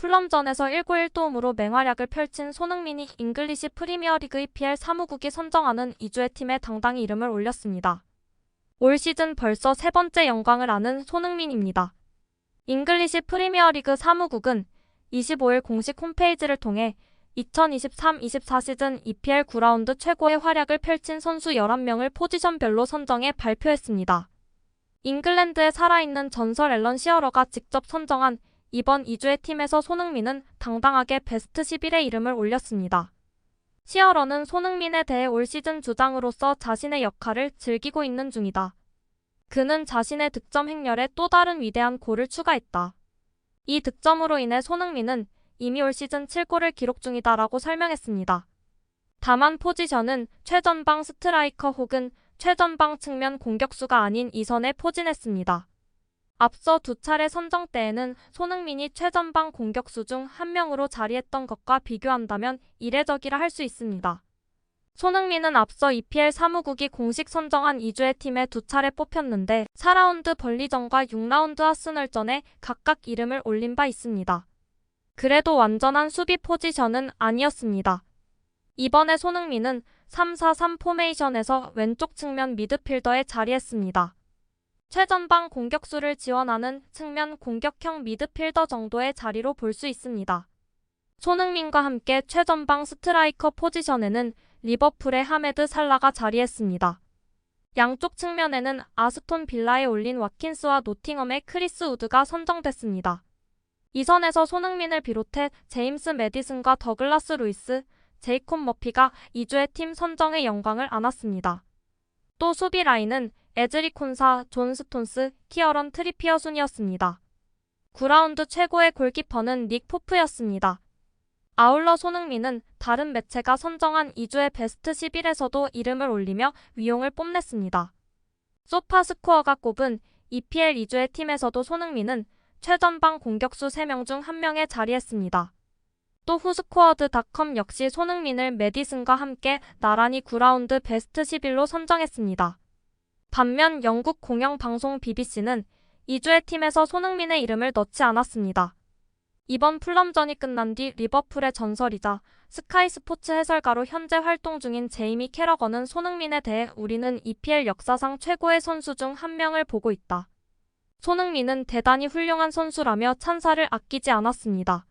풀럼전에서 1구 1도움으로 맹활약을 펼친 손흥민이 잉글리시 프리미어리그 EPL 사무국이 선정하는 2주의 팀에 당당히 이름을 올렸습니다. 올 시즌 벌써 세 번째 영광을 아는 손흥민입니다. 잉글리시 프리미어리그 사무국은 25일 공식 홈페이지를 통해 2023-24 시즌 EPL 9라운드 최고의 활약을 펼친 선수 11명을 포지션별로 선정해 발표했습니다. 잉글랜드에 살아있는 전설 앨런 시어러가 직접 선정한 이번 2주의 팀에서 손흥민은 당당하게 베스트 11에 이름을 올렸습니다. 시어러는 손흥민에 대해 올 시즌 주장으로서 자신의 역할을 즐기고 있는 중이다. 그는 자신의 득점 행렬에 또 다른 위대한 골을 추가했다. 이 득점으로 인해 손흥민은 이미 올 시즌 7골을 기록 중이다라고 설명했습니다. 다만 포지션은 최전방 스트라이커 혹은 최전방 측면 공격수가 아닌 이선에 포진했습니다. 앞서 두 차례 선정 때에는 손흥민이 최전방 공격수 중 한 명으로 자리했던 것과 비교한다면 이례적이라 할 수 있습니다. 손흥민은 앞서 EPL 사무국이 공식 선정한 2주의 팀에 두 차례 뽑혔는데 4라운드 벌리전과 6라운드 아스널전에 각각 이름을 올린 바 있습니다. 그래도 완전한 수비 포지션은 아니었습니다. 이번에 손흥민은 3-4-3 포메이션에서 왼쪽 측면 미드필더에 자리했습니다. 최전방 공격수를 지원하는 측면 공격형 미드필더 정도의 자리로 볼 수 있습니다. 손흥민과 함께 최전방 스트라이커 포지션에는 리버풀의 하메드 살라가 자리했습니다. 양쪽 측면에는 아스톤 빌라에 올린 와킨스와 노팅엄의 크리스 우드가 선정됐습니다. 이 선에서 손흥민을 비롯해 제임스 매디슨과 더글라스 루이스, 제이콥 머피가 2주의 팀 선정의 영광을 안았습니다. 또 수비 라인은 에즈리 콘사, 존 스톤스, 키어런 트리피어 순이었습니다. 9라운드 최고의 골키퍼는 닉 포프였습니다. 아울러 손흥민은 다른 매체가 선정한 2주의 베스트 11에서도 이름을 올리며 위용을 뽐냈습니다. 소파스코어가 꼽은 EPL 2주의 팀에서도 손흥민은 최전방 공격수 3명 중 1명에 자리했습니다. 또 후스코어드닷컴 역시 손흥민을 매디슨과 함께 나란히 9라운드 베스트 11로 선정했습니다. 반면 영국 공영방송 BBC는 2주의 팀에서 손흥민의 이름을 넣지 않았습니다. 이번 풀럼전이 끝난 뒤 리버풀의 전설이자 스카이 스포츠 해설가로 현재 활동 중인 제이미 캐러건은 손흥민에 대해 우리는 EPL 역사상 최고의 선수 중 한 명을 보고 있다. 손흥민은 대단히 훌륭한 선수라며 찬사를 아끼지 않았습니다.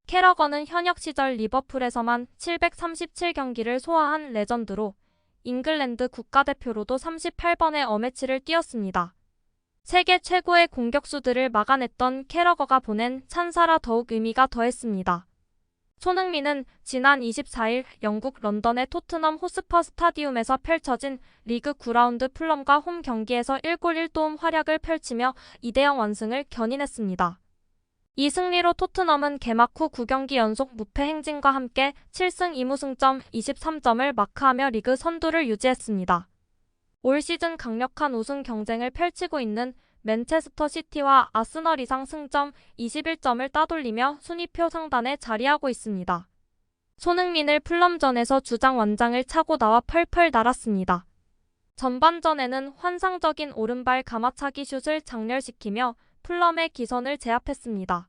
캐러건은 현역 시절 리버풀에서만 737경기를 소화한 레전드로 잉글랜드 국가대표로도 38번의 어매치를 뛰었습니다. 세계 최고의 공격수들을 막아냈던 캐러거가 보낸 찬사라 더욱 의미가 더했습니다. 손흥민은 지난 24일 영국 런던의 토트넘 호스퍼 스타디움에서 펼쳐진 리그 9라운드 풀럼과 홈 경기에서 1골 1도움 활약을 펼치며 2대0 완승을 견인했습니다. 이 승리로 토트넘은 개막 후 9경기 연속 무패 행진과 함께 7승 2무승점 23점을 마크하며 리그 선두를 유지했습니다. 올 시즌 강력한 우승 경쟁을 펼치고 있는 맨체스터 시티와 아스널 이상 승점 21점을 따돌리며 순위표 상단에 자리하고 있습니다. 손흥민을 풀럼전에서 주장 완장을 차고 나와 펄펄 날았습니다. 전반전에는 환상적인 오른발 가마차기 슛을 장렬시키며 풀럼의 기선을 제압했습니다.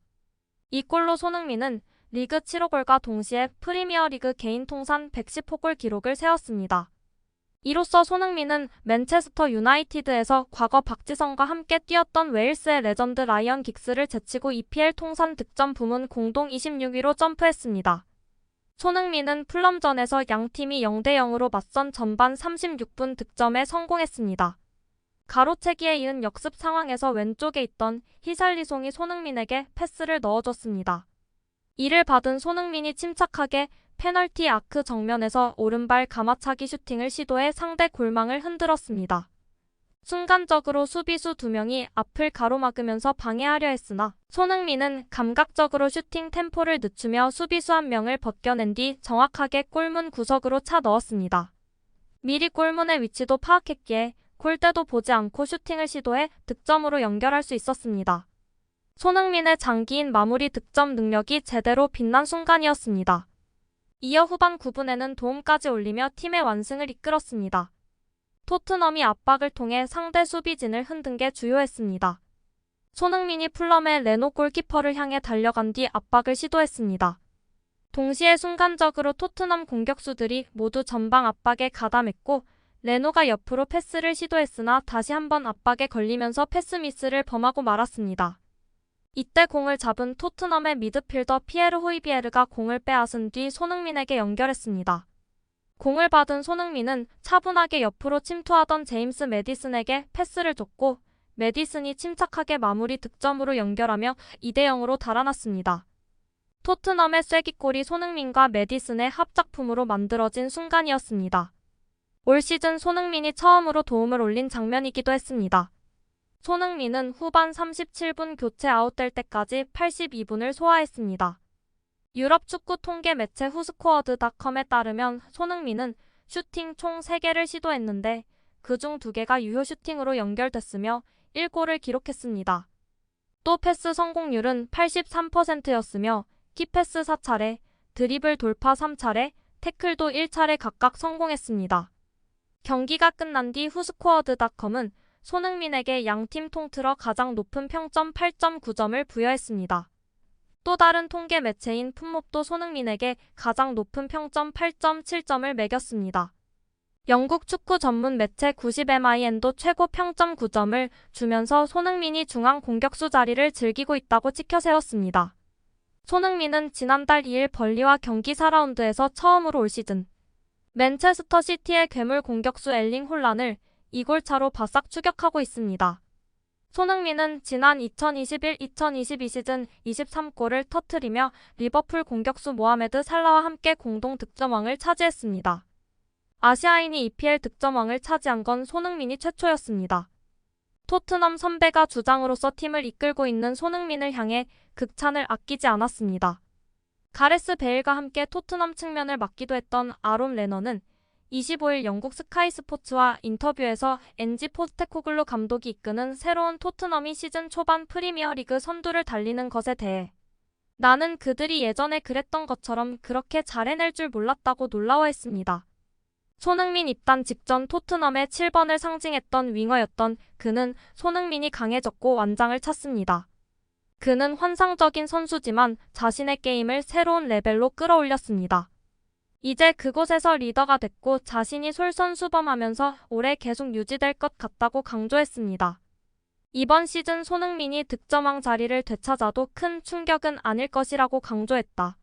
이 골로 손흥민은 리그 7호골과 동시에 프리미어리그 개인 통산 110호골 기록을 세웠습니다. 이로써 손흥민은 맨체스터 유나이티드에서 과거 박지성과 함께 뛰었던 웨일스의 레전드 라이언 긱스를 제치고 EPL 통산 득점 부문 공동 26위로 점프했습니다. 손흥민은 풀럼전에서 양팀이 0대0으로 맞선 전반 36분 득점에 성공했습니다. 가로채기에 이은 역습 상황에서 왼쪽에 있던 히샬리송이 손흥민에게 패스를 넣어줬습니다. 이를 받은 손흥민이 침착하게 페널티 아크 정면에서 오른발 가마차기 슈팅을 시도해 상대 골망을 흔들었습니다. 순간적으로 수비수 2명이 앞을 가로막으면서 방해하려 했으나 손흥민은 감각적으로 슈팅 템포를 늦추며 수비수 1명을 벗겨낸 뒤 정확하게 골문 구석으로 차 넣었습니다. 미리 골문의 위치도 파악했기에 골대도 보지 않고 슈팅을 시도해 득점으로 연결할 수 있었습니다. 손흥민의 장기인 마무리 득점 능력이 제대로 빛난 순간이었습니다. 이어 후반 9분에는 도움까지 올리며 팀의 완승을 이끌었습니다. 토트넘이 압박을 통해 상대 수비진을 흔든 게 주요했습니다. 손흥민이 풀럼의 레노 골키퍼를 향해 달려간 뒤 압박을 시도했습니다. 동시에 순간적으로 토트넘 공격수들이 모두 전방 압박에 가담했고 레노가 옆으로 패스를 시도했으나 다시 한번 압박에 걸리면서 패스 미스를 범하고 말았습니다. 이때 공을 잡은 토트넘의 미드필더 피에르 호이비에르가 공을 빼앗은 뒤 손흥민에게 연결했습니다. 공을 받은 손흥민은 차분하게 옆으로 침투하던 제임스 매디슨에게 패스를 줬고 매디슨이 침착하게 마무리 득점으로 연결하며 2대0으로 달아났습니다. 토트넘의 쐐기골이 손흥민과 매디슨의 합작품으로 만들어진 순간이었습니다. 올 시즌 손흥민이 처음으로 도움을 올린 장면이기도 했습니다. 손흥민은 후반 37분 교체 아웃될 때까지 82분을 소화했습니다. 유럽 축구 통계 매체 후스코어드닷컴에 따르면 손흥민은 슈팅 총 3개를 시도했는데 그중 2개가 유효 슈팅으로 연결됐으며 1골을 기록했습니다. 또 패스 성공률은 83%였으며 키패스 4차례, 드리블 돌파 3차례, 태클도 1차례 각각 성공했습니다. 경기가 끝난 뒤 후스코어드닷컴은 손흥민에게 양팀 통틀어 가장 높은 평점 8.9점을 부여했습니다. 또 다른 통계 매체인 풋몹도 손흥민에게 가장 높은 평점 8.7점을 매겼습니다. 영국 축구 전문 매체 90MIN도 최고 평점 9점을 주면서 손흥민이 중앙 공격수 자리를 즐기고 있다고 치켜세웠습니다. 손흥민은 지난달 2일 벌리와 경기 4라운드에서 처음으로 올 시즌 맨체스터 시티의 괴물 공격수 엘링 홀란을 2골 차로 바싹 추격하고 있습니다. 손흥민은 지난 2021-2022 시즌 23골을 터뜨리며 리버풀 공격수 모하메드 살라와 함께 공동 득점왕을 차지했습니다. 아시아인이 EPL 득점왕을 차지한 건 손흥민이 최초였습니다. 토트넘 선배가 주장으로서 팀을 이끌고 있는 손흥민을 향해 극찬을 아끼지 않았습니다. 가레스 베일과 함께 토트넘 측면을 맡기도 했던 아롬 레너는 25일 영국 스카이 스포츠와 인터뷰에서 엔지 포스테코글루 감독이 이끄는 새로운 토트넘이 시즌 초반 프리미어리그 선두를 달리는 것에 대해 나는 그들이 예전에 그랬던 것처럼 그렇게 잘 해낼 줄 몰랐다고 놀라워했습니다. 손흥민 입단 직전 토트넘의 7번을 상징했던 윙어였던 그는 손흥민이 강해졌고 완장을 찼습니다. 그는 환상적인 선수지만 자신의 게임을 새로운 레벨로 끌어올렸습니다. 이제 그곳에서 리더가 됐고 자신이 솔선수범하면서 오래 계속 유지될 것 같다고 강조했습니다. 이번 시즌 손흥민이 득점왕 자리를 되찾아도 큰 충격은 아닐 것이라고 강조했다.